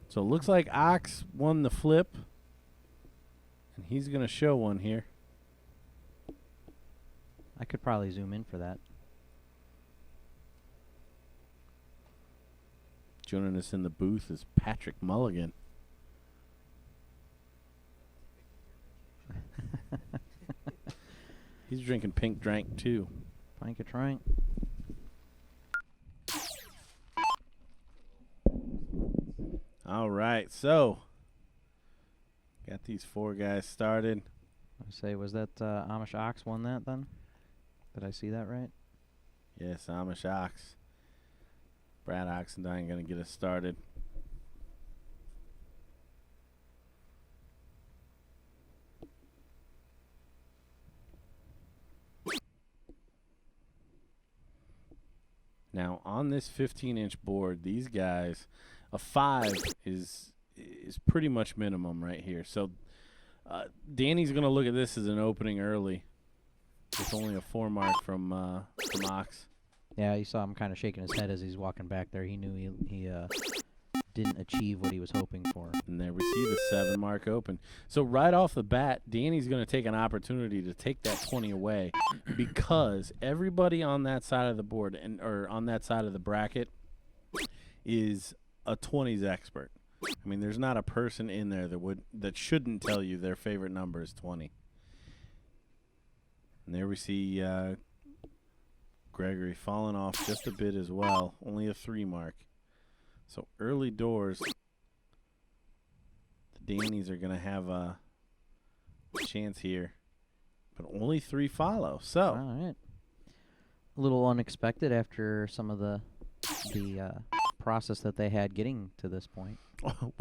So it looks like Ox won the flip, and he's going to show one here. I could probably zoom in for that. Joining us in the booth is Patrick Mulligan. He's drinking pink drank too. Frank a trank. All right, so got these 4 guys started. I say, was that Amish Ox won that then? Did I see that right? Yes, Amish Ox. Brad Oxendine going to get us started. Now, on this 15-inch board, these guys, a 5 is pretty much minimum right here. So Danny's going to look at this as an opening early with only a 4 mark from Ox. Yeah, you saw him kind of shaking his head as he's walking back there. He knew he didn't achieve what he was hoping for. And there we see the 7 mark open. So right off the bat, Danny's going to take an opportunity to take that 20 away because everybody on that side of the board or on that side of the bracket is a 20s expert. I mean, there's not a person in there that shouldn't tell you their favorite number is 20. And there we see Gregory falling off just a bit as well, only a 3 mark. So early doors, the Dannies are going to have a chance here, but only 3 follow. So all right, a little unexpected after some of the process that they had getting to this point.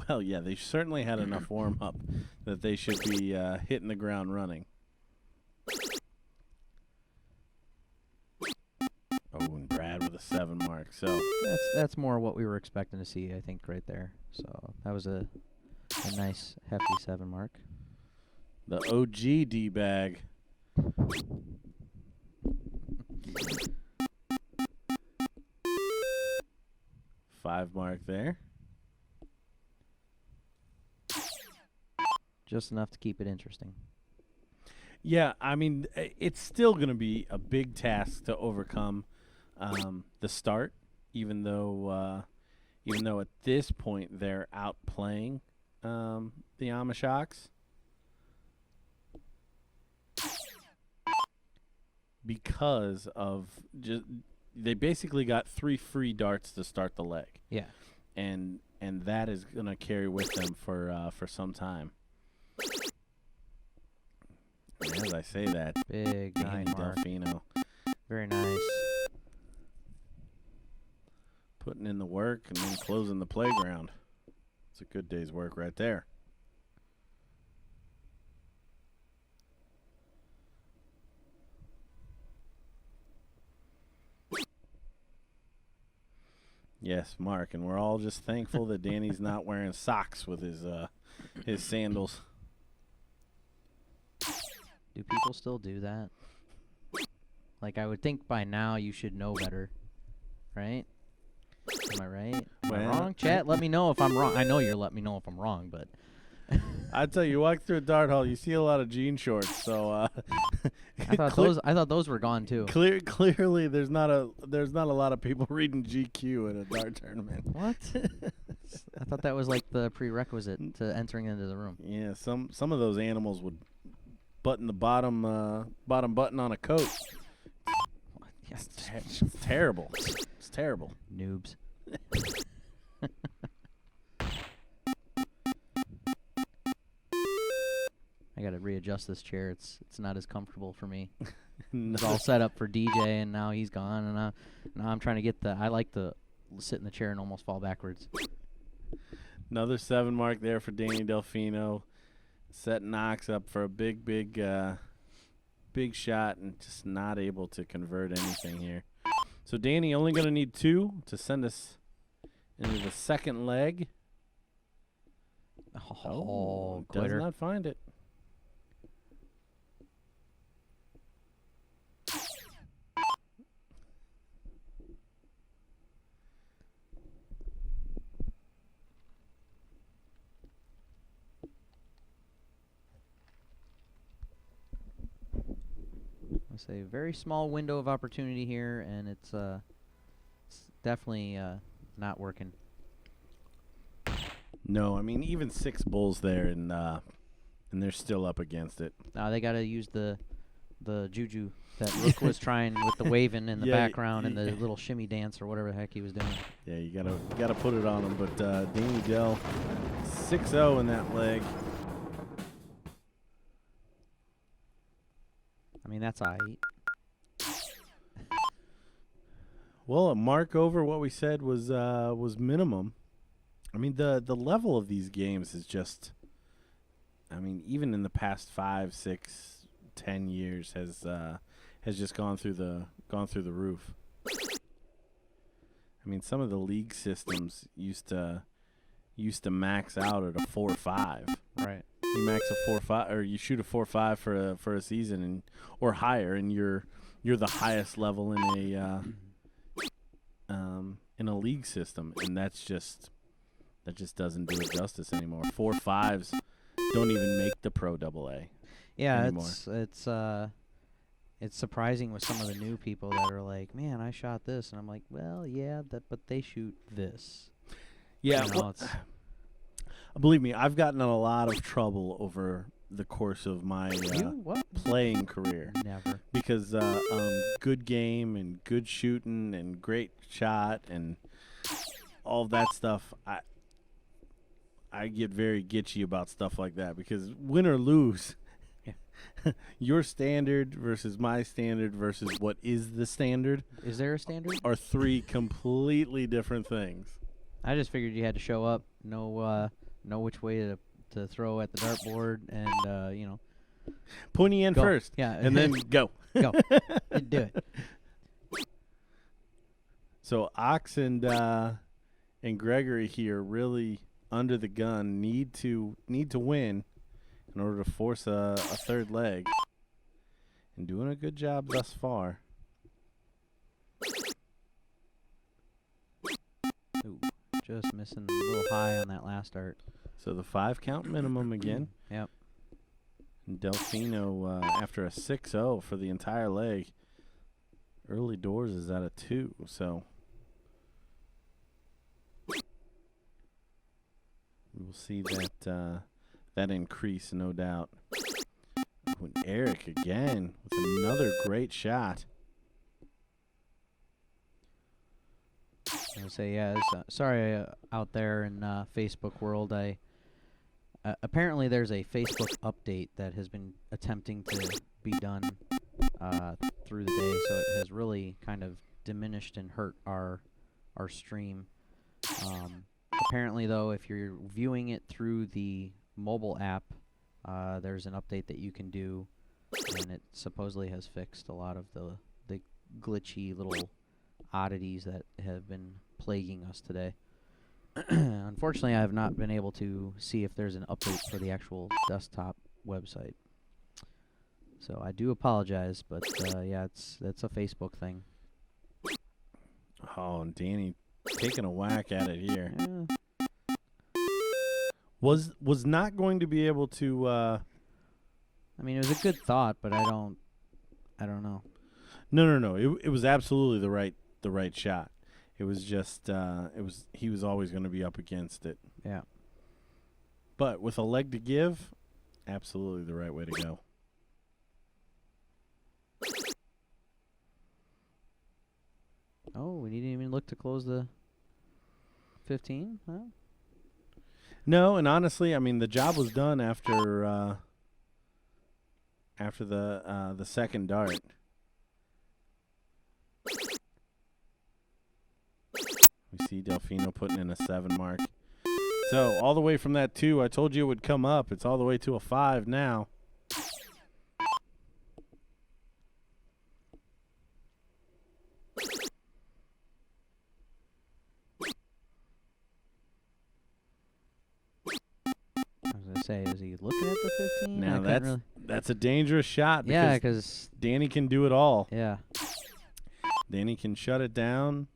well, yeah, they certainly had enough warm up that they should be hitting the ground running. Oh, and Brad with a 7 mark. So that's more what we were expecting to see, I think, right there. So that was a nice hefty 7 mark. The OG D-bag. Five mark there. Just enough to keep it interesting. Yeah, I mean, it's still going to be a big task to overcome the start, even though at this point they're outplaying the Amish Ox. Because of they basically got 3 free darts to start the leg. Yeah. And that is going to carry with them for some time. And as I say that, big Danny 9 mark. Delfino. Very nice. Putting in the work and then closing the playground. It's a good day's work right there. Yes, Mark, and we're all just thankful that Danny's not wearing socks with his sandals. Do people still do that? Like, I would think by now you should know better, right? Am I right? Am I wrong? Chat, let me know if I'm wrong. I know you'll let me know if I'm wrong, but I tell you, walk through a dart hall, you see a lot of jean shorts. So I thought those were gone too. Clearly, there's not a lot of people reading GQ at a dart tournament. What? I thought that was like the prerequisite to entering into the room. Yeah, some of those animals would button the bottom button on a coat. Yeah, It's terrible. It's terrible. Noobs. I gotta readjust this chair. It's not as comfortable for me. It's all set up for DJ, and now he's gone, and now I'm trying to get I like to sit in the chair and almost fall backwards. Another 7 mark there for Danny Delfino. Setting Knox up for a big shot and just not able to convert anything here. So Danny only going to need 2 to send us into the second leg. Oh, does quitter. not find it. say very small window of opportunity here, and it's definitely not working. No, I mean even 6 bulls there, and they're still up against it. They got to use the juju that Rook was trying with the waving in the background and the little shimmy dance or whatever the heck he was doing. Yeah, you gotta put it on him. But Danny Dell, 6-0 in that leg. I mean, that's aight. Well, a mark over what we said was minimum. I mean, the level of these games is just, I mean, even in the past 5, 6, 10 years has just gone through the roof. I mean, some of the league systems used to max out at a 4-5. Right. You max a 4-5, or you shoot a 4-5 for a season, and or higher, and you're the highest level in a league system, and that just doesn't do it justice anymore. 4-5s don't even make the Pro AA. Yeah, anymore. It's surprising with some of the new people that are like, man, I shot this, and I'm like, well, yeah, but they shoot this. Yeah, you know, believe me, I've gotten in a lot of trouble over the course of my playing career. Never. Because good game and good shooting and great shot and all of that stuff, I get very gitchy about stuff like that, because win or lose, your standard versus my standard versus what is the standard. Is there a standard? Are 3 completely different things. I just figured you had to show up, know which way to throw at the dartboard, and Pointy in go. first, yeah, and then go. Go, do it. So Ox and Gregory here really under the gun, need to win in order to force a third leg, and doing a good job thus far. Ooh, just missing a little high on that last dart. So the 5 count minimum again. Yep. And Delfino, after a 6-0 for the entire leg, early doors is at a 2. So we will see that increase, no doubt. And Eric again with another great shot. I would say, yeah. Sorry, out there in Facebook world, apparently there's a Facebook update that has been attempting to be done through the day, so it has really kind of diminished and hurt our stream. Apparently, though, if you're viewing it through the mobile app, there's an update that you can do, and it supposedly has fixed a lot of the glitchy little oddities that have been plaguing us today. Unfortunately, I have not been able to see if there's an update for the actual desktop website. So I do apologize, but yeah, it's a Facebook thing. Oh, and Danny taking a whack at it here. Yeah. Was not going to be able to. I mean, it was a good thought, but I don't know. No. It was absolutely the right shot. It was just he was always going to be up against it. Yeah. But with a leg to give, absolutely the right way to go. Oh, we didn't even look to close the 15? Huh? No, and honestly, I mean, the job was done after the second dart. We see Delfino putting in a 7 mark. So all the way from that 2, I told you it would come up. It's all the way to a 5 now. I was gonna say, is he looking at the 15? Now that's a dangerous shot. Yeah, because Danny can do it all. Yeah. Danny can shut it down,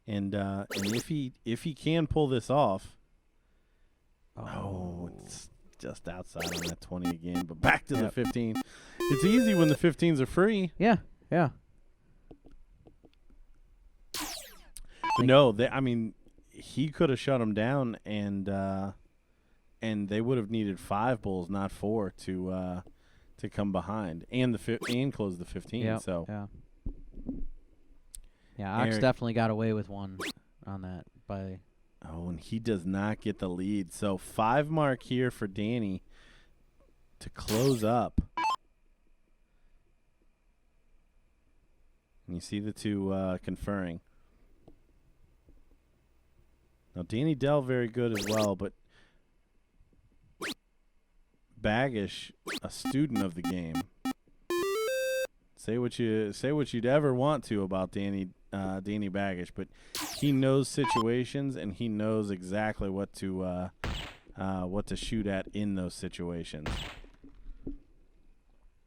and if he can pull this off. Oh, it's just outside on that 20 again, but back to the 15. It's easy when the 15s are free. Yeah, yeah. But no, he could have shut him down, and they would have needed 5 bulls, not 4, to come behind and and close the 15. Yep, So yeah, Ox Eric, definitely got away with one on that by. Oh, and he does not get the lead. So 5 mark here for Danny to close up. And you see the two conferring. Now, Danny Dell very good as well, but Baggish, a student of the game. Say what you'd ever want to about Danny Baggish, but he knows situations and he knows exactly what to shoot at in those situations.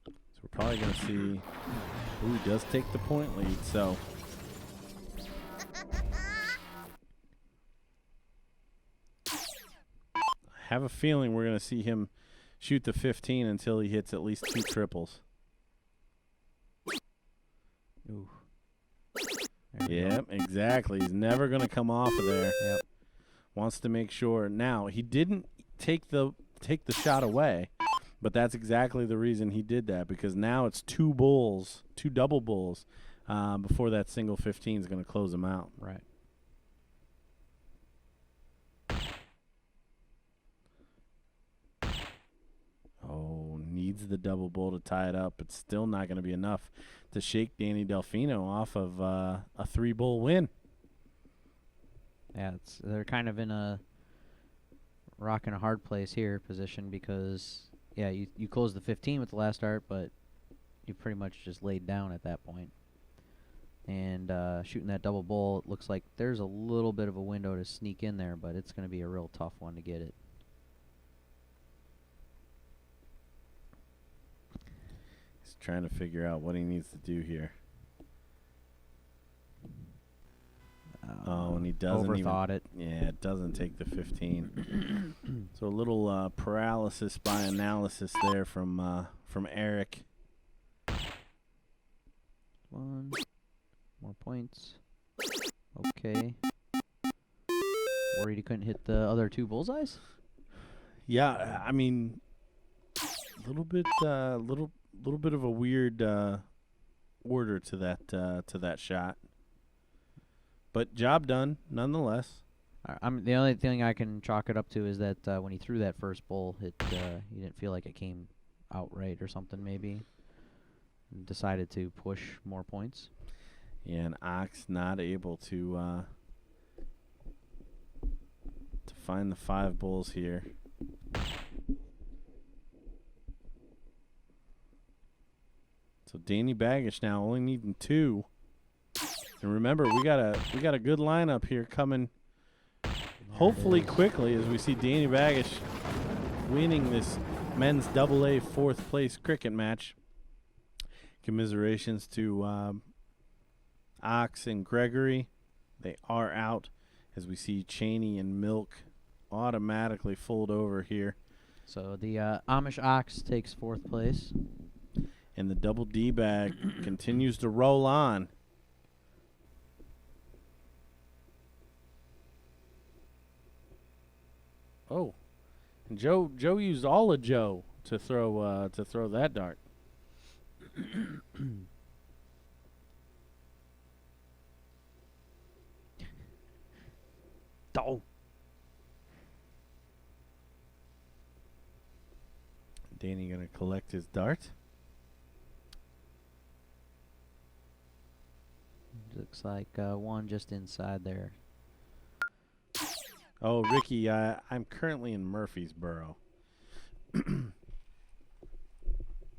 So we're probably going to see who does take the point lead. So I have a feeling we're going to see him shoot the 15 until he hits at least 2 triples. Ooh. Yep, exactly. He's never going to come off of there. Yep. Wants to make sure. Now, he didn't take the shot away, but that's exactly the reason he did that, because now it's 2 double bulls, before that single 15 is going to close him out. Right. Oh, needs the double bull to tie it up. It's still not going to be enough to shake Danny Delfino off of a 3 bull win. Yeah, they're kind of in a rock and a hard place here position because, yeah, you close the 15 with the last dart, but you pretty much just laid down at that point. And shooting that double bull, it looks like there's a little bit of a window to sneak in there, but it's going to be a real tough one to get it. He's trying to figure out what he needs to do here. Oh, and he doesn't overthought even, it. Yeah, it doesn't take the 15. So a little paralysis by analysis there from Eric. 1 more points. Okay. Worried he couldn't hit the other 2 bullseyes? Yeah, I mean, little bit of a weird order to that shot. But job done, nonetheless. The only thing I can chalk it up to is that when he threw that first bull, he didn't feel like it came outright or something maybe. And decided to push more points. Yeah, and Ox not able to find the 5 bulls here. So Danny Baggish now only needing 2. And remember, we got a good lineup here coming hopefully quickly as we see Danny Baggish winning this men's AA 4th place cricket match. Commiserations to Ox and Gregory. They are out as we see Cheney and Milk automatically fold over here. So the Amish Ox takes 4th place. And the double D bag continues to roll on. Oh, and Joe used all of Joe to throw that dart. Oh. Danny gonna collect his dart. Looks like one just inside there. Oh, Ricky, I'm currently in Murfreesboro. That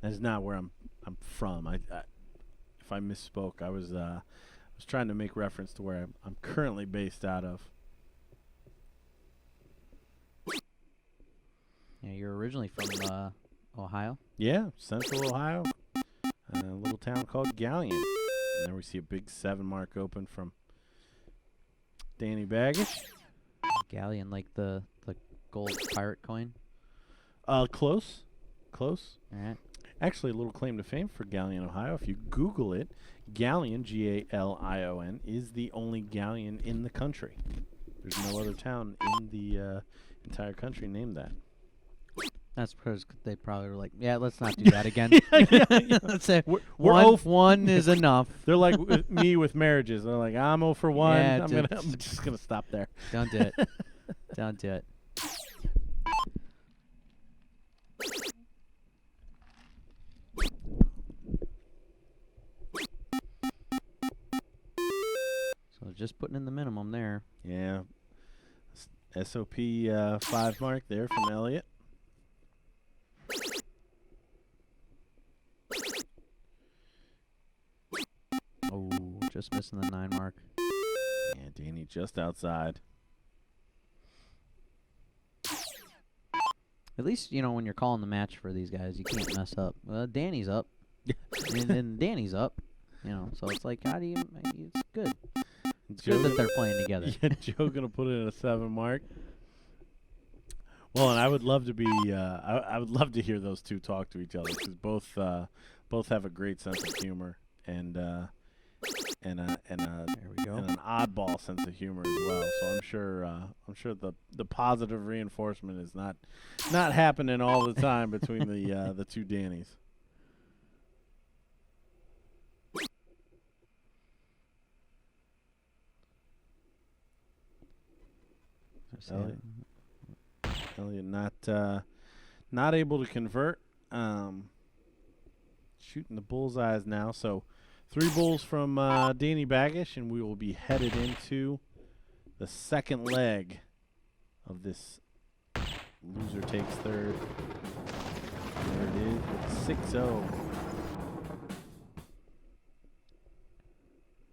is not where I'm from. If I misspoke, I was trying to make reference to where I'm currently based out of. Yeah, you're originally from Ohio? Yeah, Central Ohio, a little town called Galleon. And there we see a big 7 mark open from Danny Baggish. Galleon, like the gold pirate coin? Close. All right. Actually, a little claim to fame for Galion, Ohio. If you Google it, Galion, Galion, is the only Galion in the country. There's no other town in the entire country named that. That's because they probably were like, yeah, let's not do that again. Let's say one is enough. They're like me with marriages. They're like, I'm 0 for 1. Yeah, I'm just going to stop there. Don't do it. Don't do it. So just putting in the minimum there. Yeah. SOP 5 mark there from Elliott. Oh, just missing the 9 mark. Yeah, Danny just outside. At least, you know, when you're calling the match for these guys, you can't mess up. Well, Danny's up. and then Danny's up. You know, so it's like, how do you... It's good. It's good that they're playing together. Yeah, Joe going to put in a 7 mark. Well, and I would love to be... I would love to hear those two talk to each other because both have a great sense of humor and there we go. And an oddball sense of humor as well. So I'm sure the positive reinforcement is not happening all the time between the two Dannys. Elliott not able to convert. Shooting the bullseyes now. So 3 bulls from Danny Baggish, and we will be headed into the second leg of this loser takes third. There it is with 6-0.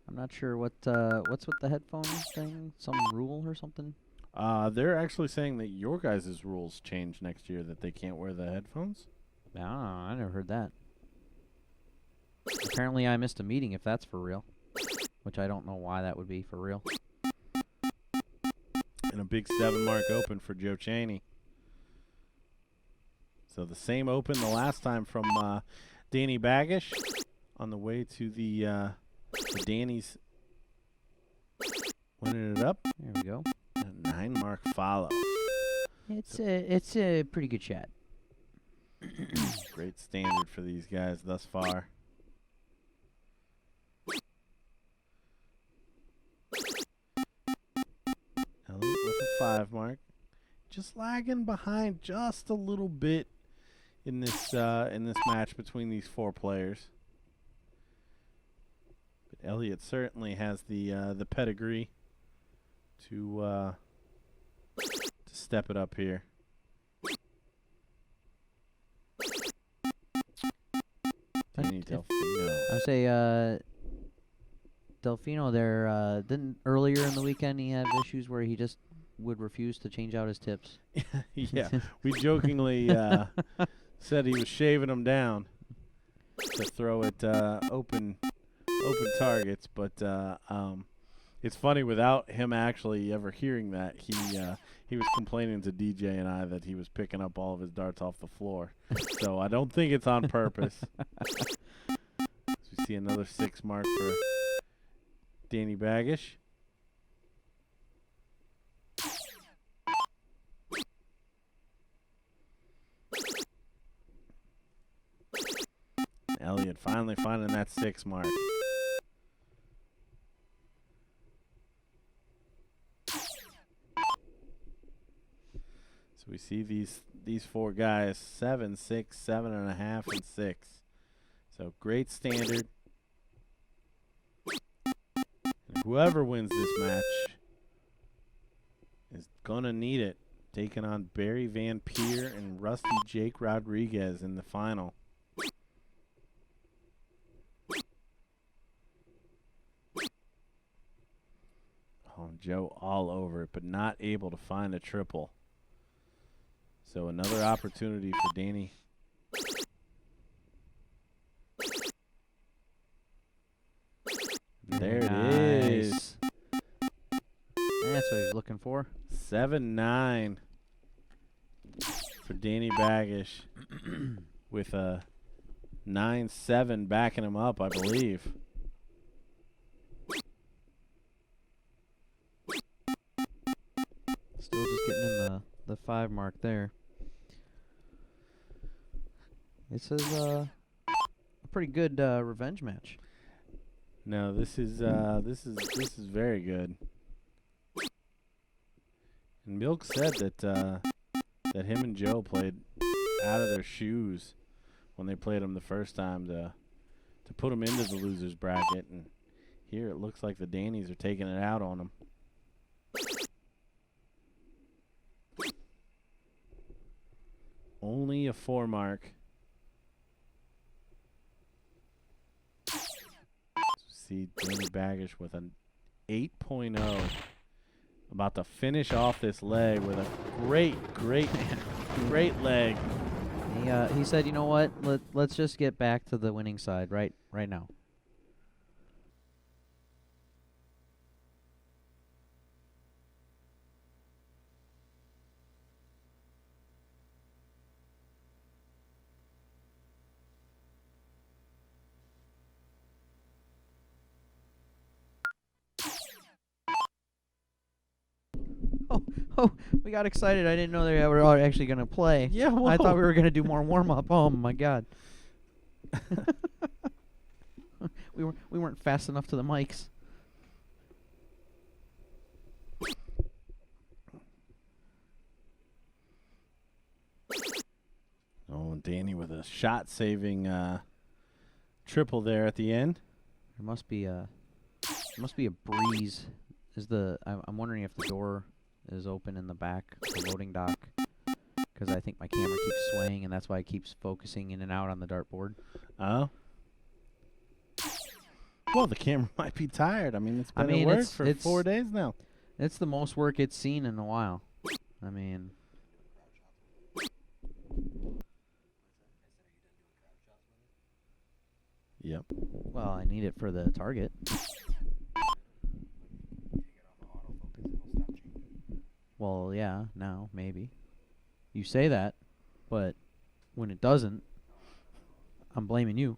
I'm not sure what's with the headphone thing. Some rule or something? They're actually saying that your guys' rules change next year, that they can't wear the headphones. Ah, I never heard that. Apparently I missed a meeting if that's for real, which I don't know why that would be for real. And a big 7 mark open for Joe Chaney. So the same open the last time from Danny Baggish on the way to the Danny's winning it up. There we go. A 9 mark follow. It's a pretty good shot. Great standard for these guys thus far. Elliott with a 5 mark. Just lagging behind just a little bit in this match between these 4 players. But Elliott certainly has the pedigree to step it up here. Danny Delfino. I would say Delfino there didn't earlier in the weekend he had issues where he just would refuse to change out his tips. Yeah, we jokingly said he was shaving them down to throw at open targets, but it's funny without him actually ever hearing that he was complaining to DJ and I that he was picking up all of his darts off the floor. So I don't think it's on purpose. So we see another 6 mark for Danny Baggish. Elliott finally finding that 6 mark. So we see these 4 guys 7, 6, 7.5, and 6. So great standard. And whoever wins this match is gonna need it. Taking on Barry Van Peer and Rusty Jake Rodriguez in the final. Oh, Joe all over it, but not able to find a triple. So another opportunity for Danny. There it is. That's what he's looking for. 7-9 for Danny Baggish with a 9-7 backing him up, I believe. Still just getting in the 5 mark there. This is a pretty good revenge match. No, this is very good. And Milk said that him and Joe played out of their shoes when they played him the first time to put him into the losers bracket, and here it looks like the Dannies are taking it out on him. Only a 4 mark. See Danny Baggish with an 8.0. About to finish off this leg with a great leg. He said, you know what? Let's just get back to the winning side right now. Oh, we got excited. I didn't know they were actually going to play. Yeah, whoa. I thought we were going to do more warm-up. Oh, my God. we weren't fast enough to the mics. Oh, Danny with a shot-saving triple there at the end. There must be a breeze. I'm wondering if the door is open in the back, the loading dock, because I think my camera keeps swaying, and that's why it keeps focusing in and out on the dartboard. Oh. Well, the camera might be tired. I mean, it's been at work for 4 days now. It's the most work it's seen in a while. I mean... Yep. Well, I need it for the target. Well, yeah, now, maybe. You say that, but when it doesn't, I'm blaming you.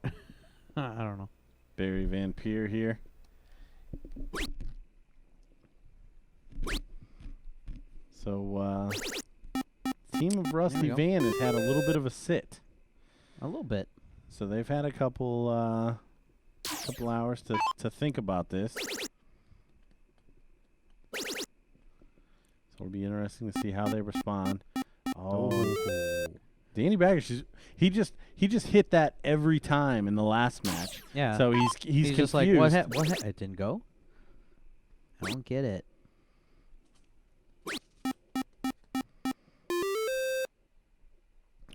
I don't know. Barry Van Peer here. So, team of Rusty Van has had a little bit of a sit. A little bit. So they've had a couple hours to think about this. So it'll be interesting to see how they respond. Oh, Danny Baggish, he just hit that every time in the last match. Yeah. So he's confused. Just like, what? It didn't go? I don't get it.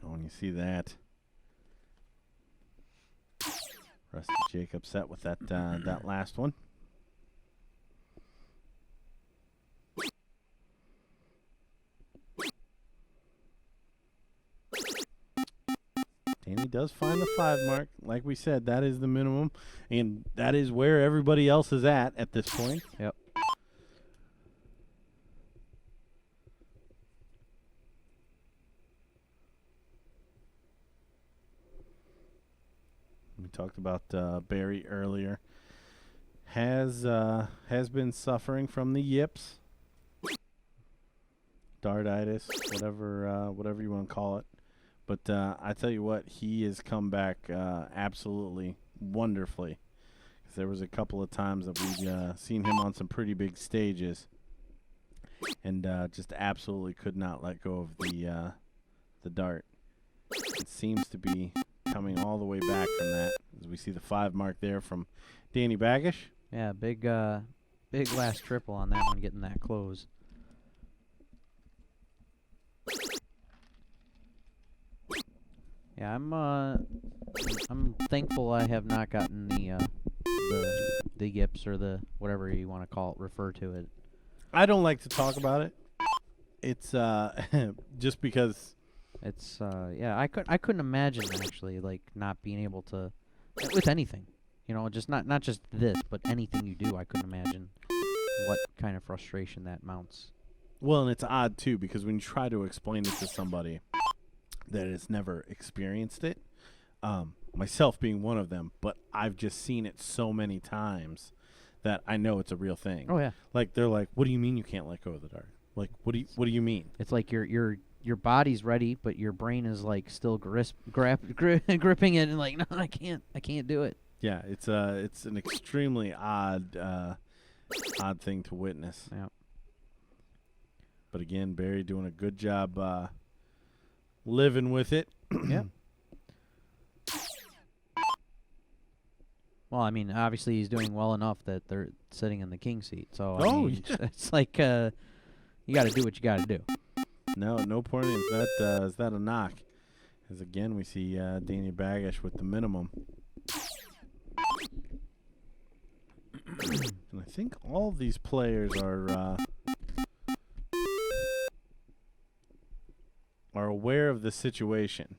Oh, and you see that. Rusty Jake upset with that that last one. Danny does find the 5 mark. Like we said, that is the minimum, and that is where everybody else is at this point. Yep. We talked about Barry earlier. Has been suffering from the yips, dartitis, whatever you want to call it. But I tell you what, he has come back absolutely wonderfully. 'Cause there was a couple of times that we've seen him on some pretty big stages, and just absolutely could not let go of the dart. It seems to be coming all the way back from that, as we see the 5 mark there from Danny Baggish. Yeah, big last triple on that one, getting that close. Yeah, I'm thankful I have not gotten the yips or the whatever you want to call it, refer to it. I don't like to talk about it. It's just because it's yeah, I couldn't imagine actually like not being able to with anything. You know, just not just this, but anything you do, I couldn't imagine what kind of frustration that mounts. Well, and it's odd too, because when you try to explain it to somebody, that has never experienced it. Myself being one of them, but I've just seen it so many times that I know it's a real thing. Oh yeah. Like they're like, "What do you mean you can't let go of the dart? Like, what do you mean?" It's like your body's ready, but your brain is like still gripping it and like, no, I can't do it. Yeah, it's an extremely odd thing to witness. Yeah. But again, Barry doing a good job living with it. Yeah. Well, I mean, obviously he's doing well enough that they're sitting in the king seat. So I mean, yeah. it's like you got to do what you got to do. No point in that. Is that a knock? As again, we see Danny Baggish with the minimum. And I think all of these players are aware of the situation,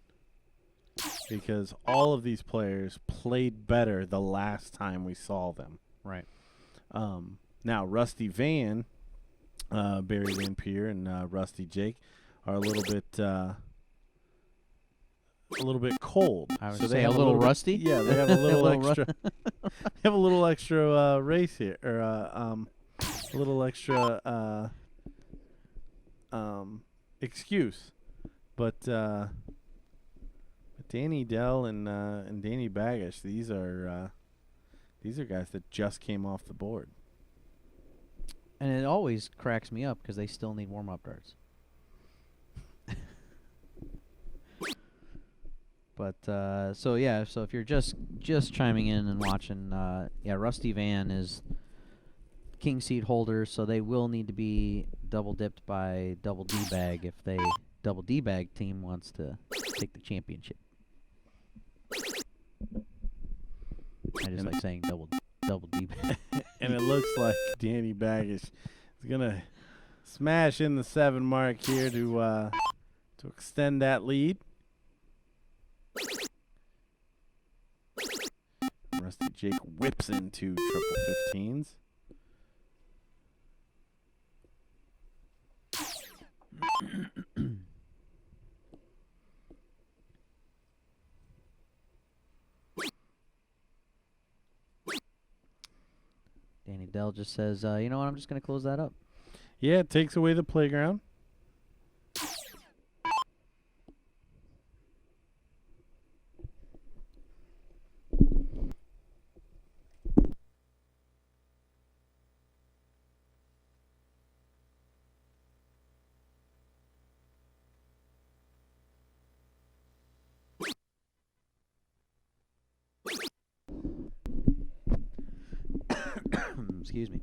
because all of these players played better the last time we saw them. Right. Now, Rusty Van, Barry Van Peer, and Rusty Jake are a little bit cold. I would so say they a have little bit- rusty? Yeah, they have a little Little extra. They have a little extra race here, or a little extra excuse. But Danny Dell and Danny Baggish, these are guys that just came off the board. And it always cracks me up because they still need warm-up darts. But so if you're just chiming in and watching, Rusty Van is king seat holder, so they will need to be double dipped by Double D Bag if they Double D Bag team wants to take the championship. I just like saying double D Bag. And it looks like Danny Baggish is gonna smash in the 7 mark here to extend that lead. Rusty Jake whips into triple 15s. Danny Dell just says, you know what, I'm just going to close that up. Yeah, it takes away the playground. Excuse me.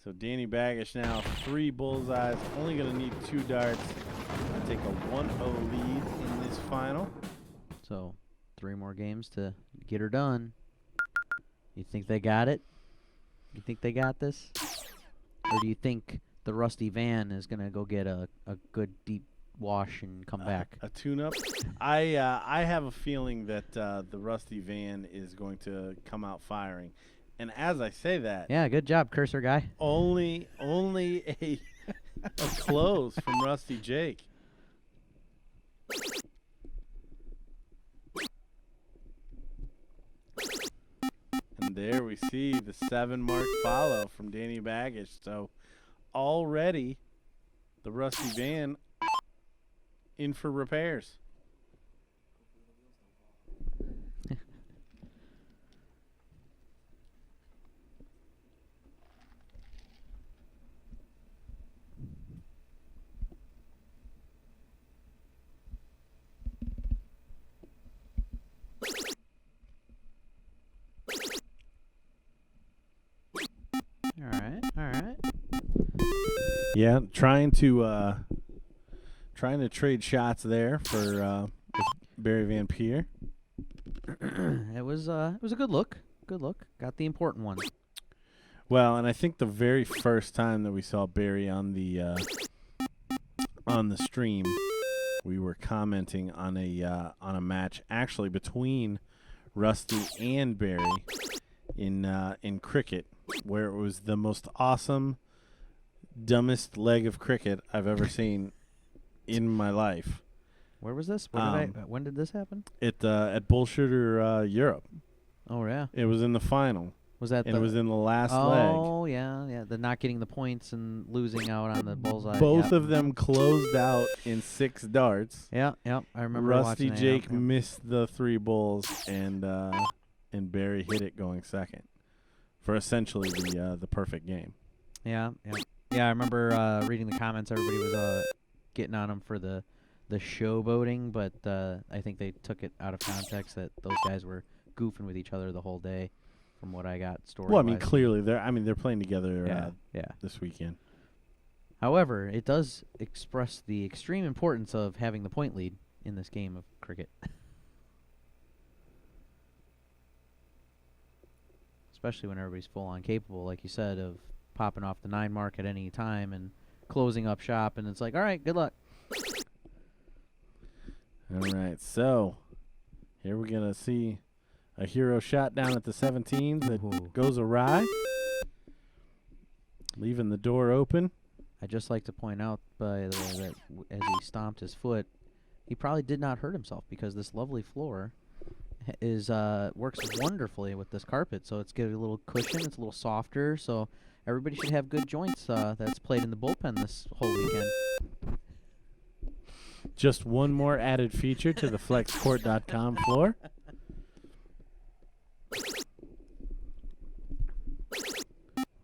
So Danny Baggish now 3 bullseyes, only going to need 2 darts to take a 1-0 lead in this final. So 3 more games to get her done. You think they got it? You think they got this? Or do you think the Rusty Van is going to go get a good deep wash and come back? A tune-up. I have a feeling that the Rusty Van is going to come out firing. And as I say that, Yeah, good job, cursor guy. only a close from Rusty Jake. And there we see the 7 mark follow from Danny Baggish. So already the Rusty Van in for repairs. All right. Yeah, trying to trade shots there for with Barry Van Peer. It was a good look. Good look. Got the important one. Well, and I think the very first time that we saw Barry on the stream, we were commenting on a match actually between Rusty and Barry, in cricket, where it was the most awesome, dumbest leg of cricket I've ever seen in my life. Where was this? When did this happen? At BullShooter Europe. Oh yeah. It was in the final. Was that and it was in the last leg. Oh yeah. The not getting the points and losing out on the bullseye. Both of them closed out in 6 darts. Yeah. I remember. Rusty watching Jake that. missed the 3 bulls, and Barry hit it going second for essentially the perfect game. Yeah. I remember reading the comments. Everybody was getting on him for the showboating, but I think they took it out of context that those guys were goofing with each other the whole day. From what I got story. Well, I mean, clearly they're playing together yeah. this weekend. However, it does express the extreme importance of having the point lead in this game of cricket. Especially when everybody's full on capable, like you said, of popping off the 9 mark at any time and closing up shop, and it's like, all right, good luck. All right, so here we're going to see a hero shot down at the 17s that goes awry, leaving the door open. I'd just like to point out, by the way, that as he stomped his foot, he probably did not hurt himself because this lovely floor is works wonderfully with this carpet. So it's got a little cushion. It's a little softer. So everybody should have good joints that's played in the bullpen this whole weekend. Just one more added feature to the flexcourt.com floor.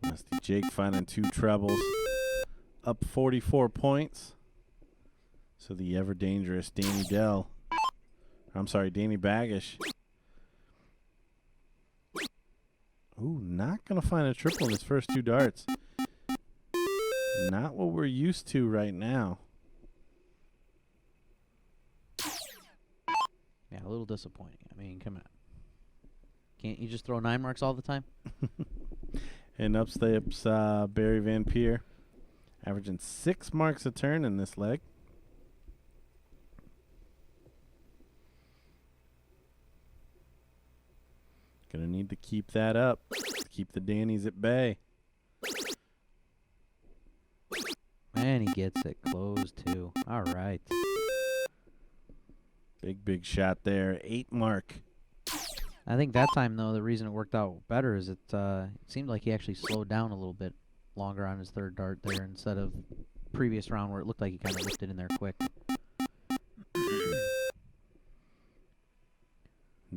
Rusty Jake finding 2 trebles, up 44 points. So the ever dangerous Danny Baggish. Ooh, not gonna find a triple in his first 2 darts. Not what we're used to right now. Yeah, a little disappointing. I mean, come on. Can't you just throw 9 marks all the time? And up steps Barry Van Peer, averaging 6 marks a turn in this leg. Gonna need to keep that up, keep the Dannies at bay. And he gets it closed, too. All right. Big shot there, 8 mark. I think that time, though, the reason it worked out better is it seemed like he actually slowed down a little bit longer on his 3rd dart there instead of previous round where it looked like he kind of whipped it in there quick.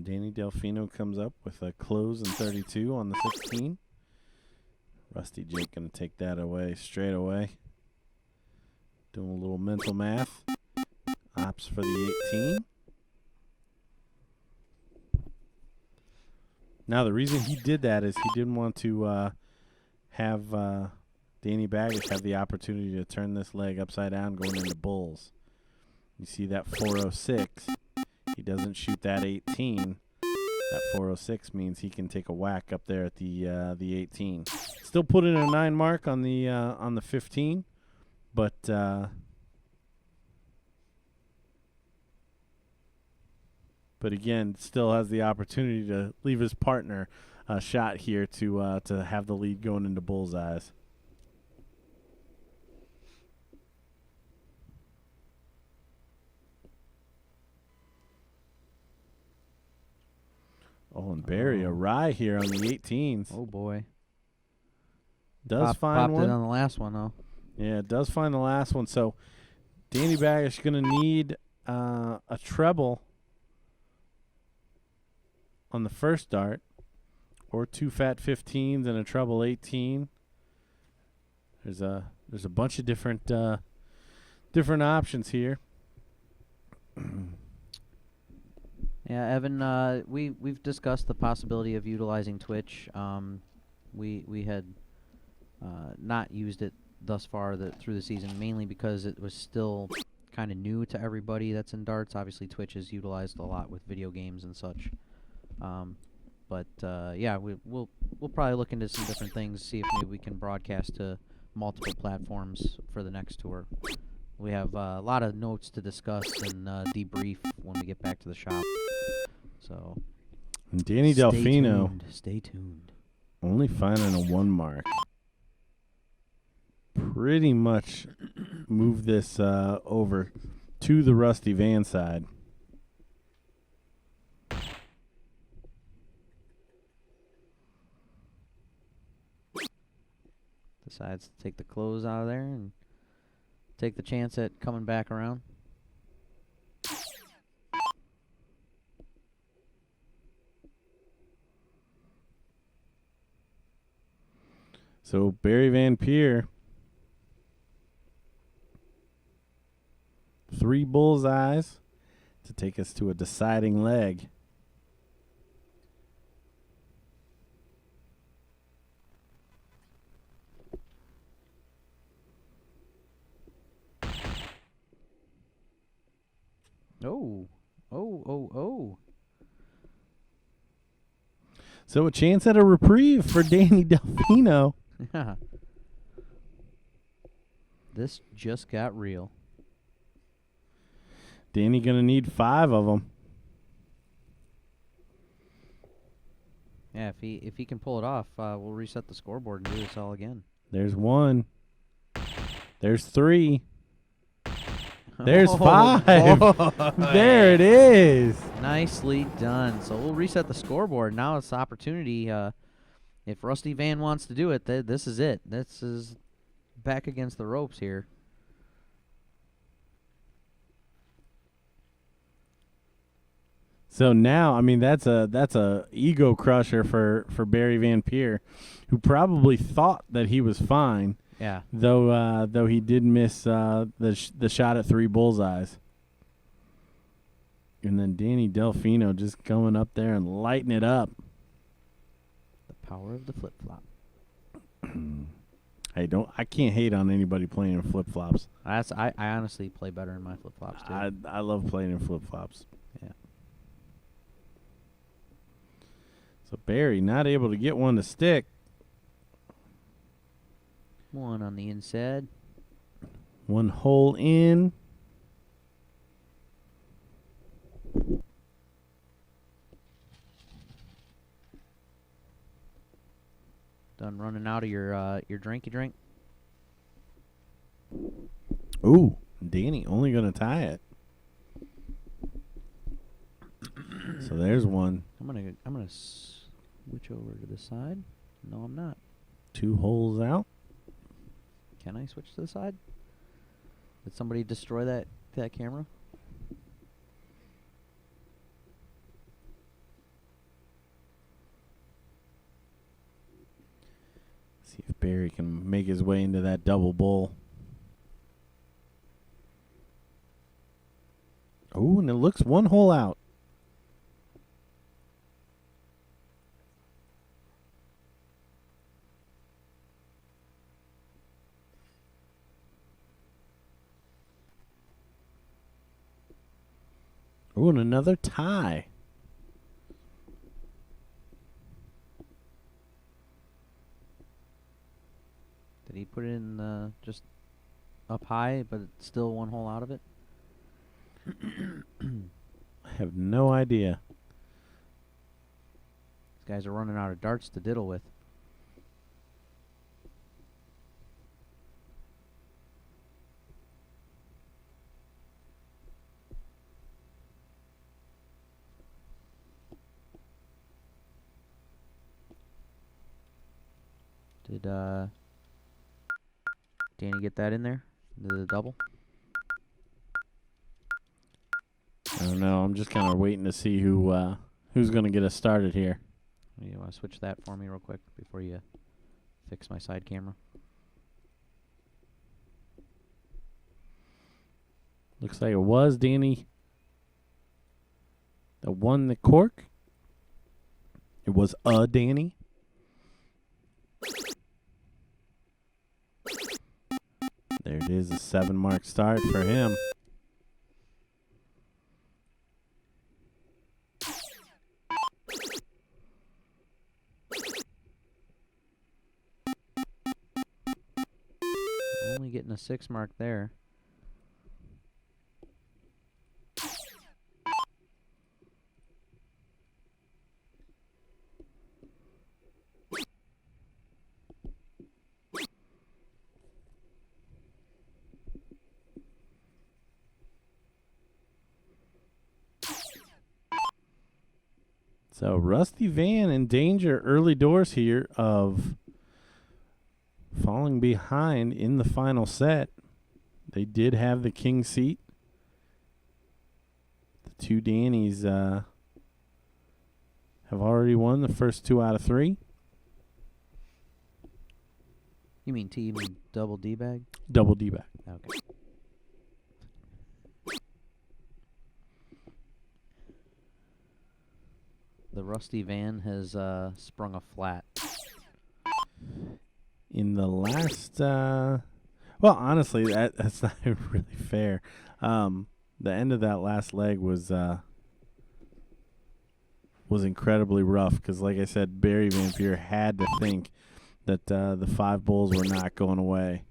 Danny Delfino comes up with a close in 32 on the 16. Rusty Jake going to take that away straight away. Doing a little mental math. Opts for the 18. Now, the reason he did that is he didn't want to have Danny Baggish have the opportunity to turn this leg upside down going into bulls. You see that 406. He doesn't shoot that 18. That 406 means he can take a whack up there at the 18. Still put in a 9 mark on the 15, but again, still has the opportunity to leave his partner a shot here to have the lead going into bullseyes. Oh, and Barry awry here on the 18s. Oh, boy. Does find popped one. It on the last one, though. Yeah, it does find the last one. So Danny Baggish going to need a treble on the first dart, or 2 fat 15s and a treble 18. There's a bunch of different options here. Yeah, Evan, we've discussed the possibility of utilizing Twitch. We had not used it thus far through the season, mainly because it was still kind of new to everybody that's in darts. Obviously, Twitch is utilized a lot with video games and such. But yeah, we'll probably look into some different things, see if maybe we can broadcast to multiple platforms for the next tour. We have a lot of notes to discuss and debrief when we get back to the shop. So, And Danny Stay Delfino tuned. Stay tuned. only finding a 1 mark. Pretty much move this over to the Rusty Van side. Decides to take the clothes out of there and take the chance at coming back around. So Barry Van Peer, 3 bullseyes to take us to a deciding leg. Oh. Oh. So a chance at a reprieve for Danny Delfino. Yeah. This just got real. Danny going to need 5 of them. Yeah, if he can pull it off, we'll reset the scoreboard and do this all again. There's 1. There's 3. There's 5. There it is. Nicely done. So we'll reset the scoreboard. Now it's the opportunity. If Rusty Van wants to do it, this is it. This is back against the ropes here. So now, I mean, that's a ego crusher for Barry Van Peer, who probably thought that he was fine. Yeah. Though he did miss the shot at 3 bullseyes. And then Danny Delfino just going up there and lighting it up. The power of the flip-flop. I can't hate on anybody playing in flip-flops. I honestly play better in my flip-flops too. I love playing in flip-flops. Yeah. So Barry not able to get one to stick. 1 on the inside. 1 hole in. Done running out of your drinky drink. Ooh, Danny only going to tie it. So there's 1. I'm gonna switch over to the side. No, I'm not. 2 holes out. Can I switch to the side? Did somebody destroy that camera? See if Barry can make his way into that double bull. Oh, and it looks 1 hole out. Oh, and another tie. Did he put it in just up high, but it's still 1 hole out of it? I have no idea. These guys are running out of darts to diddle with. Did Danny get that in there? The double? I don't know. I'm just kind of waiting to see who's going to get us started here. You want to switch that for me real quick before you fix my side camera? Looks like it was Danny that won the cork. It was Danny. There it is, a 7 mark start for him. Only getting a 6 mark there. So Rusty Van in danger early doors here of falling behind in the final set. They did have the king seat. The two Dannies have already won the first 2 out of 3. You mean team double D-bag? Double D-bag. Okay. The Rusty Van has sprung a flat. In the last, well, honestly, that's not really fair. The end of that last leg was incredibly rough because, like I said, Barry Van Peer had to think that the 5 bulls were not going away.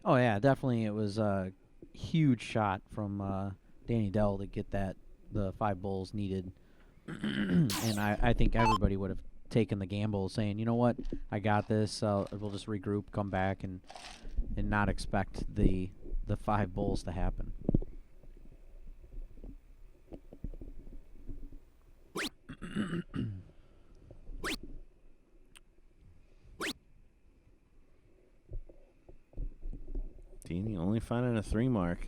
Oh yeah, definitely. It was a huge shot from Danny Dell to get the 5 bulls needed. And I think everybody would have taken the gamble, saying, you know what, I got this. We'll just regroup, come back, and not expect the 5 bulls to happen. Danny only finding a 3 mark.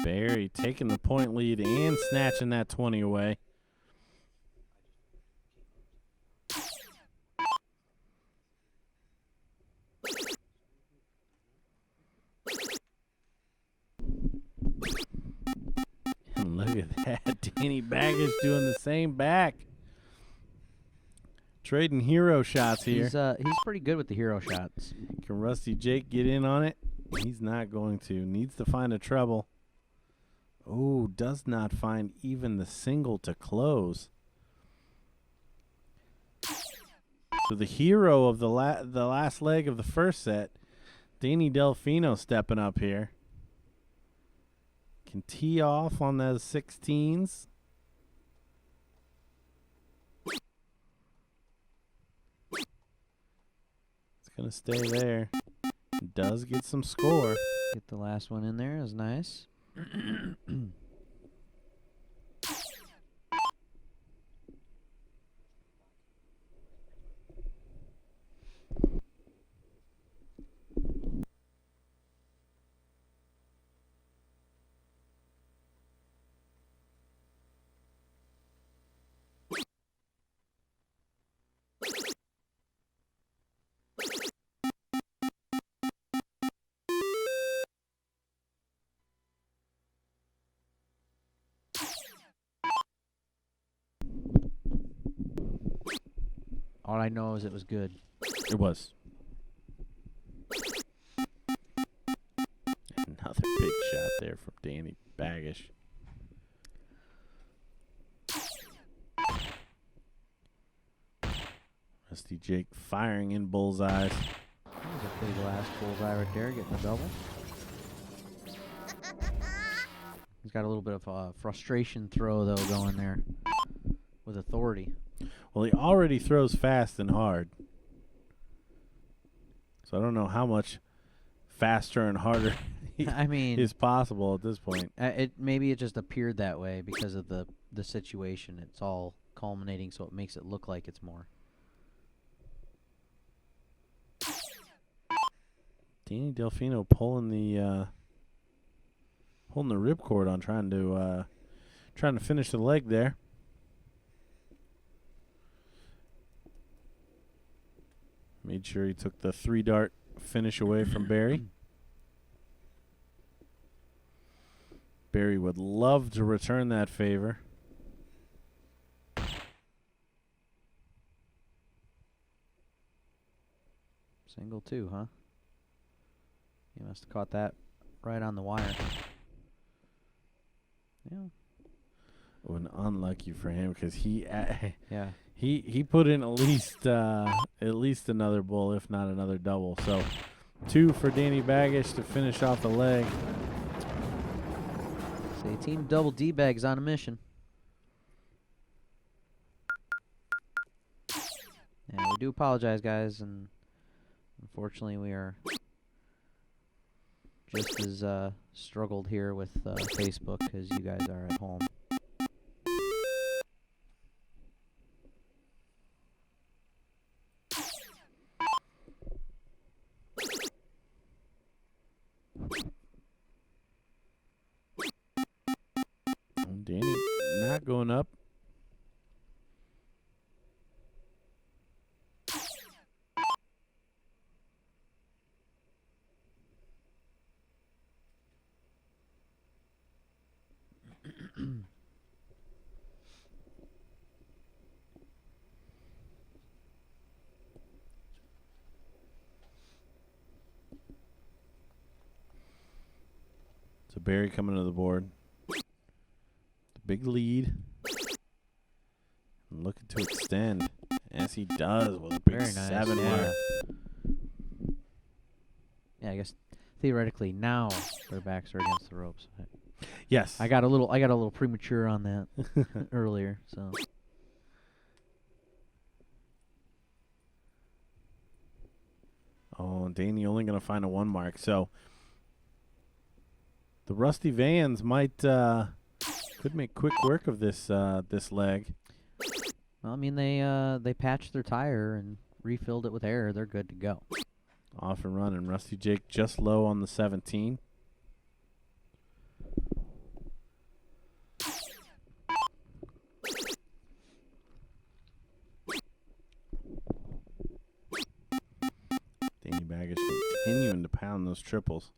Barry taking the point lead and snatching that 20 away. And look at that. Danny Baggage doing the same back. Trading hero shots here. He's pretty good with the hero shots. Can Rusty Jake get in on it? He's not going to. Needs to find a treble. Oh, does not find even the single to close. So the hero of the last leg of the first set, Danny Delfino stepping up here. Can tee off on those 16s. It's going to stay there. Does get some score. Get the last one in there is nice. All I know is it was good. It was. Another big shot there from Danny Baggish. Rusty Jake firing in bullseyes. That was a big last bullseye right there, getting a double. He's got a little bit of a frustration throw, though, going there with authority. Well, he already throws fast and hard. So I don't know how much faster and harder I mean, is possible at this point. Maybe it just appeared that way because of the situation. It's all culminating, so it makes it look like it's more. Danny Delfino pulling the ripcord on trying to finish the leg there. Made sure he took the 3-dart finish away from Barry. Barry would love to return that favor. Single 2, huh? He must have caught that right on the wire. Yeah. Well, unlucky for him because Yeah. he put in at least another bull, if not another double. So 2 for Danny Baggage to finish off the leg. Say Team Double D-Bags on a mission. Yeah, we do apologize, guys, and unfortunately we are just as struggled here with Facebook as you guys are at home. Danny not going up. So Barry coming to the board. The big lead. And looking to extend. As he does with a big Very nice. 7 mark. Yeah, I guess theoretically now their backs are against the ropes. Yes. I got a little premature on that earlier, so. Oh, Danny only going to find a 1 mark. So the Rusty Vans might could make quick work of this this leg. Well, I mean they patched their tire and refilled it with air. They're good to go. Off and running. Rusty Jake just low on the 17. Danny Baggage continuing to pound those triples.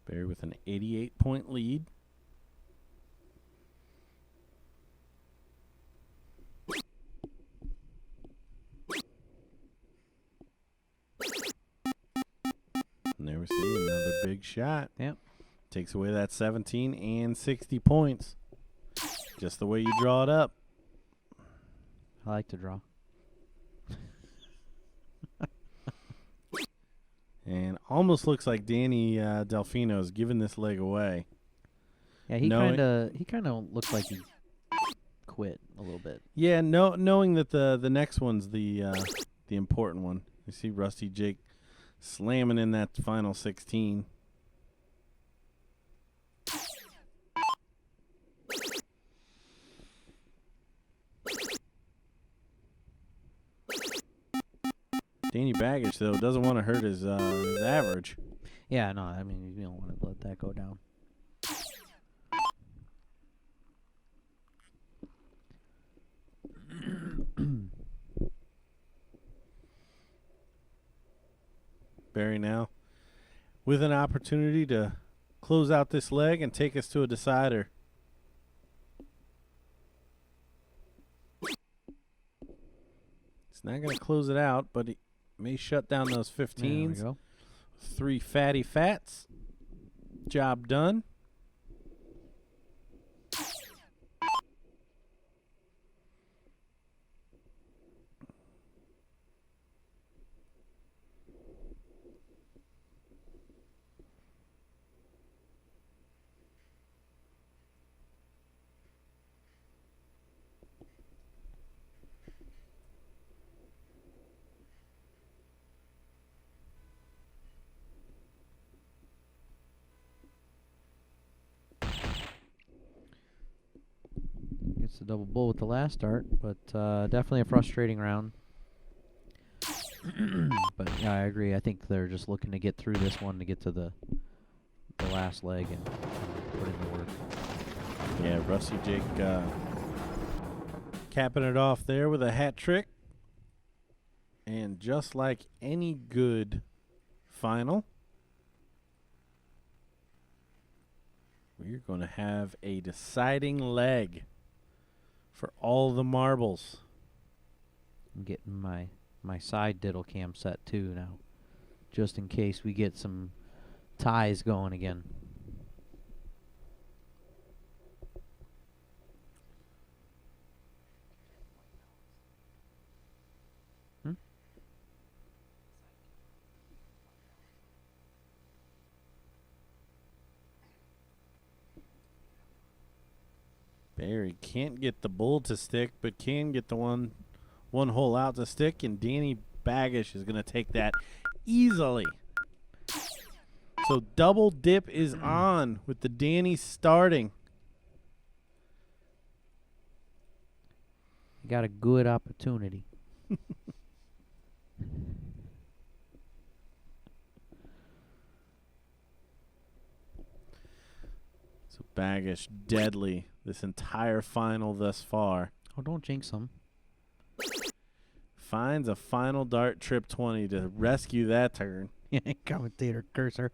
Barry with an 88-point lead. And there we see another big shot. Yep. Takes away that 17 and 60 points. Just the way you draw it up. I like to draw. And almost looks like Danny Delfino's giving this leg away. Yeah, he kind of looked like he quit a little bit. Yeah, knowing that the next one's the important one. You see Rusty Jake slamming in that final 16. Danny Baggage, though, doesn't want to hurt his average. Yeah, no, I mean, you don't want to let that go down. Barry now with an opportunity to close out this leg and take us to a decider. It's not going to close it out, but he may shut down those 15s. There we go. 3 fatty fats. Job done. Gets the double bull with the last start, but definitely a frustrating round. But yeah, I agree. I think they're just looking to get through this one to get to the last leg and put in the work. Yeah, Rusty Jake capping it off there with a hat trick. And just like any good final, We're going to have a deciding leg for all the marbles. I'm getting my side diddle cam set too now, just in case we get some ties going again. Barry can't get the bull to stick, but can get the one hole out to stick, and Danny Baggish is going to take that easily. So double dip is on with the Danny starting. Got a good opportunity. So Baggish deadly this entire final thus far. Oh, don't jinx him. Finds a final dart trip 20 to rescue that turn. Commentator cursor.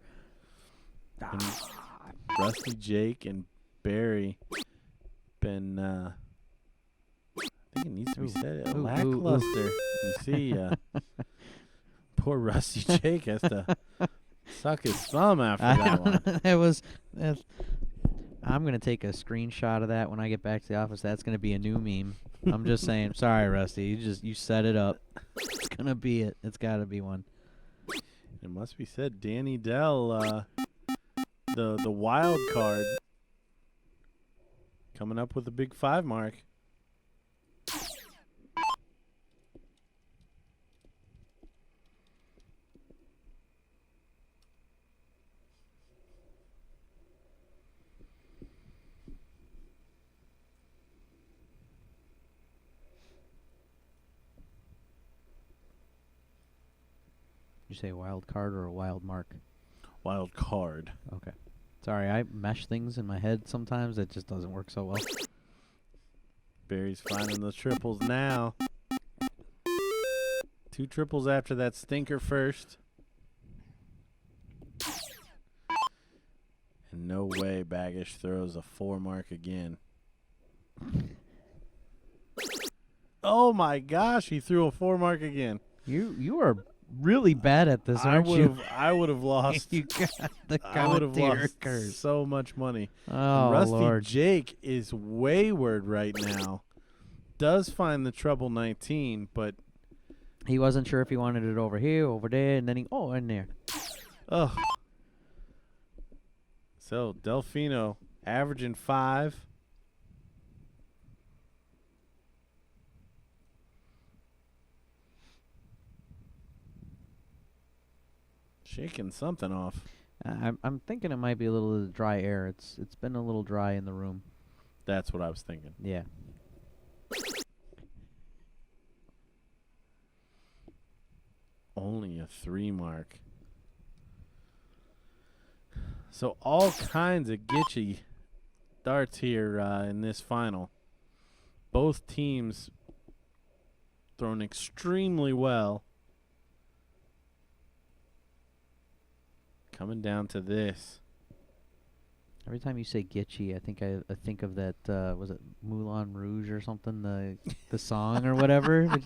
And Rusty Jake and Barry been I think it needs to be said lackluster. You see poor Rusty Jake has to suck his thumb after that one. I'm going to take a screenshot of that when I get back to the office. That's going to be a new meme. I'm just saying, sorry, Rusty. You set it up. It's going to be it. It's got to be one. It must be said, Danny Dell, the wild card, coming up with a big 5 mark. Did you say wild card or a wild mark? Wild card. Okay. Sorry, I mesh things in my head sometimes. It just doesn't work so well. Barry's finding the triples now. 2 triples after that stinker first. And no way Baggish throws a 4 mark again. Oh my gosh, he threw a 4 mark again. You are really bad at this, aren't you? I would have lost. You got the I would have lost curse. so much money. Oh, and Rusty Lord. Jake is wayward right now. Does find the treble 19, but he wasn't sure if he wanted it over here, over there, and then in there. oh. So Delfino averaging 5. Shaking something off. I'm thinking it might be a little of the dry air. It's been a little dry in the room. That's what I was thinking. Yeah. Only a 3 mark. So all kinds of gitchy darts here in this final. Both teams thrown extremely well. Coming down to this. Every time you say Gitchy, I think of that was it Moulin Rouge or something, the song or whatever. But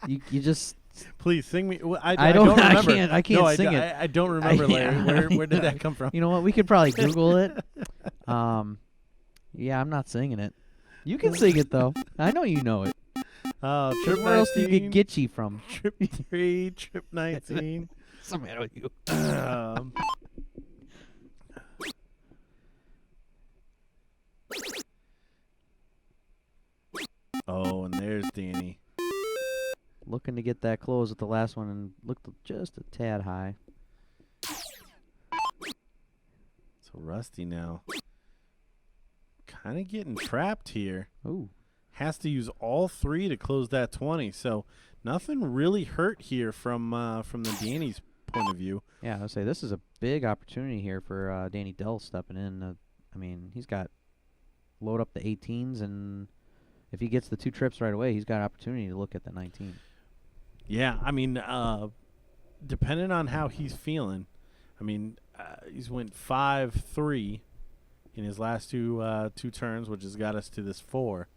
you just please sing me. I don't remember. I can't sing it. I don't remember, Larry. Where did that come from? You know what? We could probably Google it. Yeah, I'm not singing it. You can sing it though. I know you know it. Oh, trip 19. Where else do you get Gitchy from? Trip 3, trip 19. What's the matter with you? Oh, and there's Danny. Looking to get that close at the last one and looked just a tad high. So Rusty now kind of getting trapped here. Ooh. Has to use all 3 to close that 20. So nothing really hurt here from the Danny's point of view. Yeah, I would say this is a big opportunity here for Danny Dell stepping in. I mean, he's got load up the 18s, and if he gets the 2 trips right away, he's got opportunity to look at the 19. Yeah, I mean, depending on how he's feeling, I mean, he's went 5-3 in his last two turns, which has got us to this 4.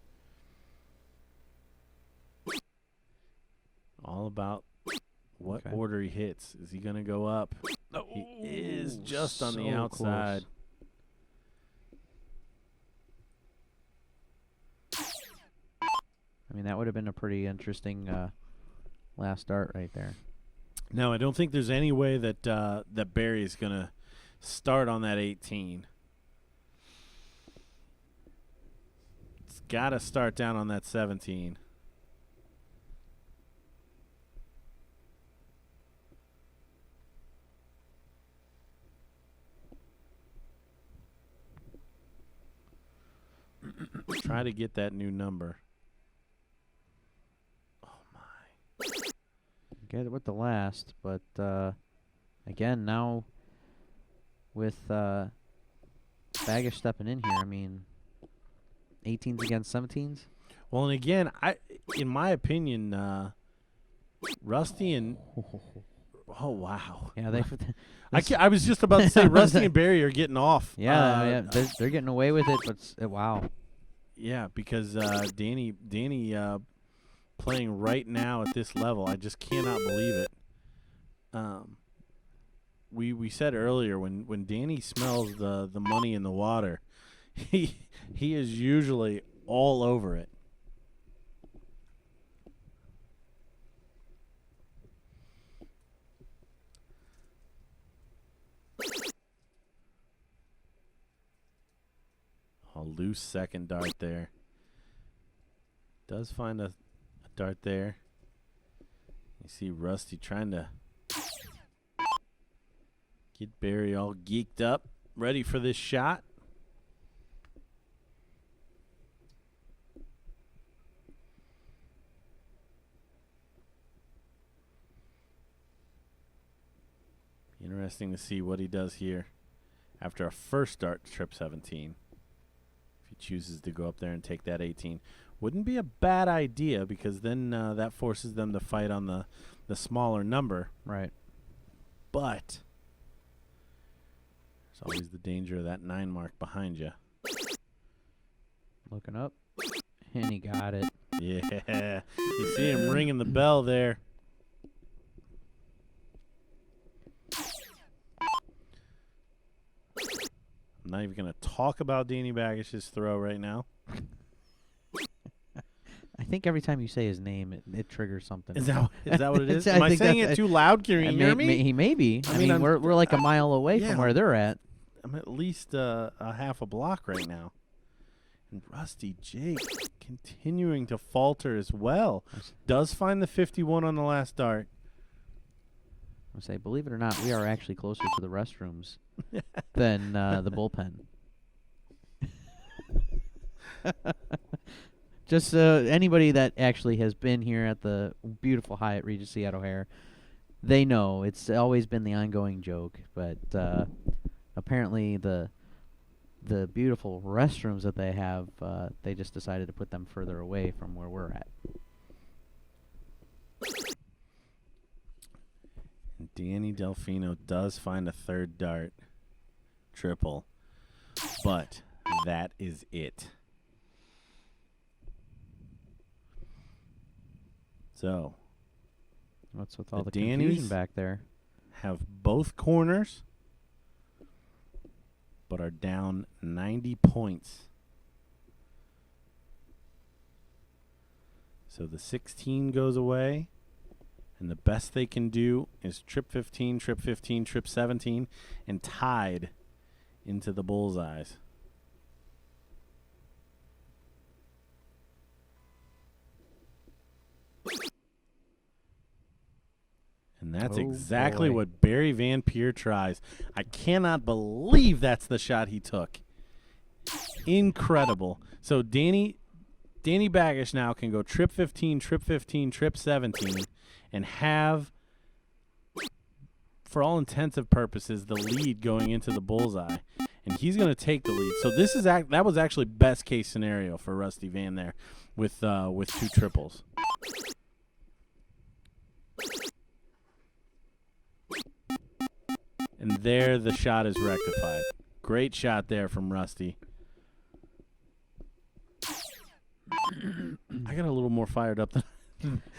All about what order he hits. Is he going to go up? He is just on the outside. I mean, that would have been a pretty interesting last start right there. No, I don't think there's any way that that Barry is going to start on that 18. It's got to start down on that 17. Try to get that new number. Oh, my. Get it with the last, but again, now with Baggish stepping in here, I mean, 18s against 17s. Well, and again, in my opinion, Rusty and oh wow, yeah, I was just about to say Rusty and Barry are getting off. Yeah, they're getting away with it, but wow. Yeah, because Danny playing right now at this level, I just cannot believe it. We said earlier when Danny smells the money in the water, he is usually all over it. A loose second dart there. Does find a dart there. You see Rusty trying to get Barry all geeked up, ready for this shot. Interesting to see what he does here after a first dart trip 17. If he chooses to go up there and take that 18. Wouldn't be a bad idea because then that forces them to fight on the smaller number. Right. But there's always the danger of that 9 mark behind you. Looking up. And he got it. Yeah. You see him ringing the bell there. I'm not even going to talk about Danny Baggish's throw right now. I think every time you say his name, it triggers something. Is that what it is? Am I saying it too loud? Can you hear me? He may be. I mean we're like a mile away from where they're at. I'm at least a half a block right now. And Rusty Jake continuing to falter as well. Does find the 51 on the last dart. I say, believe it or not, we are actually closer to the restrooms than the bullpen. Just anybody that actually has been here at the beautiful Hyatt Regency at O'Hare, they know it's always been the ongoing joke. But apparently the beautiful restrooms that they have, they just decided to put them further away from where we're at. Danny Delfino does find a third dart triple, but that is it. So, what's with all the confusion back there? Have both corners, but are down 90 points. So the 16 goes away. And the best they can do is trip 15, trip 15, trip 17, and tied into the bullseyes. And that's exactly what Barry Van Peer tries. I cannot believe that's the shot he took. Incredible. So Danny Baggish now can go trip 15, trip 15, trip 17. And have, for all intensive purposes, the lead going into the bullseye, and he's going to take the lead. So this is that was actually best case scenario for Rusty Van there, with 2 triples. And there the shot is rectified. Great shot there from Rusty. I got a little more fired up than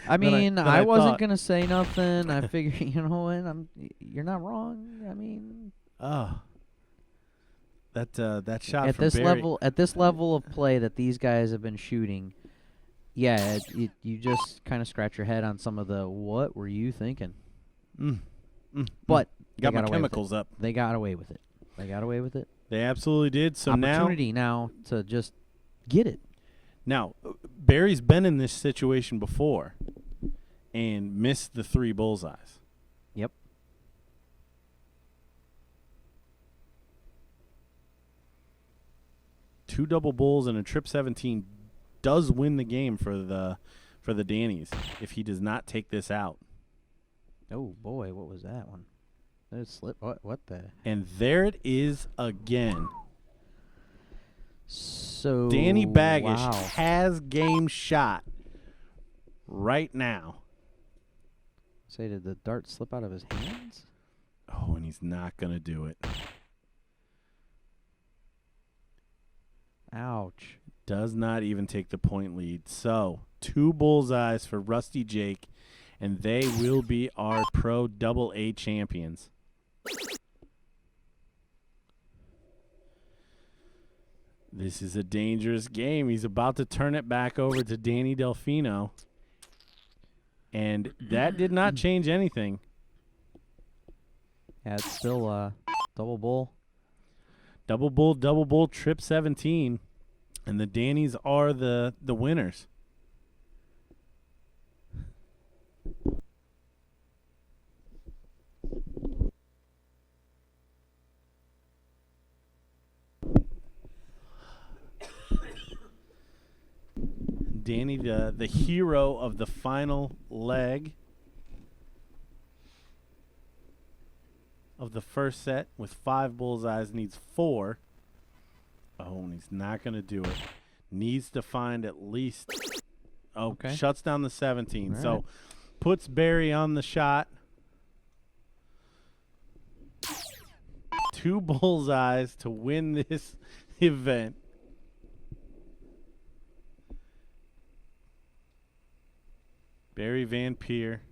I mean, than I wasn't thought. gonna say nothing. I figured, you know what? You're not wrong. I mean, that shot at from this Barry. level of play that these guys have been shooting, yeah, you just kind of scratch your head on some of the what were you thinking? But got they my away with chemicals it. up. They got away with it. They got away with it. They absolutely did. So Opportunity now to just get it. now Barry's been in this situation before and missed the 3 bullseyes. Yep. Two double bulls and a trip 17 does win the game for the Dannies if he does not take this out. Oh boy, what was that one? That slip. What the? And there it is again. So Danny Baggish wow. has game shot right now. Say, did the dart slip out of his hands? Oh, and he's not going to do it. Ouch. Does not even take the point lead. So 2 bullseyes for Rusty Jake, and they will be our Pro AA champions. This is a dangerous game. He's about to turn it back over to Danny Delfino. And that did not change anything. Yeah, it's still double bull. Double bull, trip 17. And the Dannies are the winners. Danny, the hero of the final leg of the first set with 5 bullseyes, needs 4. Oh, and he's not going to do it. Needs to find at least. Oh, Okay. Shuts down the 17. All So right. puts Barry on the shot. 2 bullseyes to win this event. Barry Van Peer.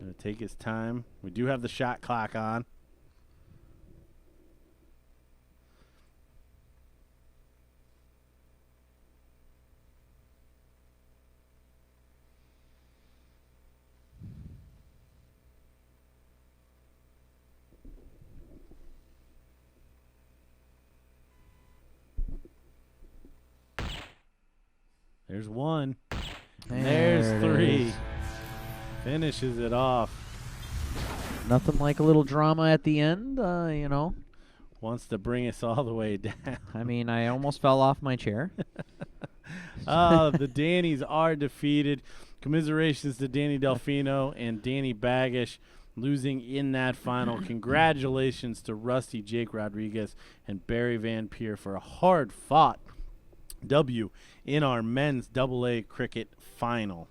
Gonna take his time. We do have the shot clock on. There's 1. There's There it 3. is. Finishes it off. Nothing like a little drama at the end, you know. Wants to bring us all the way down. I mean, I almost fell off my chair. The Dannies are defeated. Commiserations to Danny Delfino and Danny Baggish losing in that final. Congratulations to Rusty Jake Rodriguez and Barry Van Peer for a hard-fought W in our men's AA cricket final.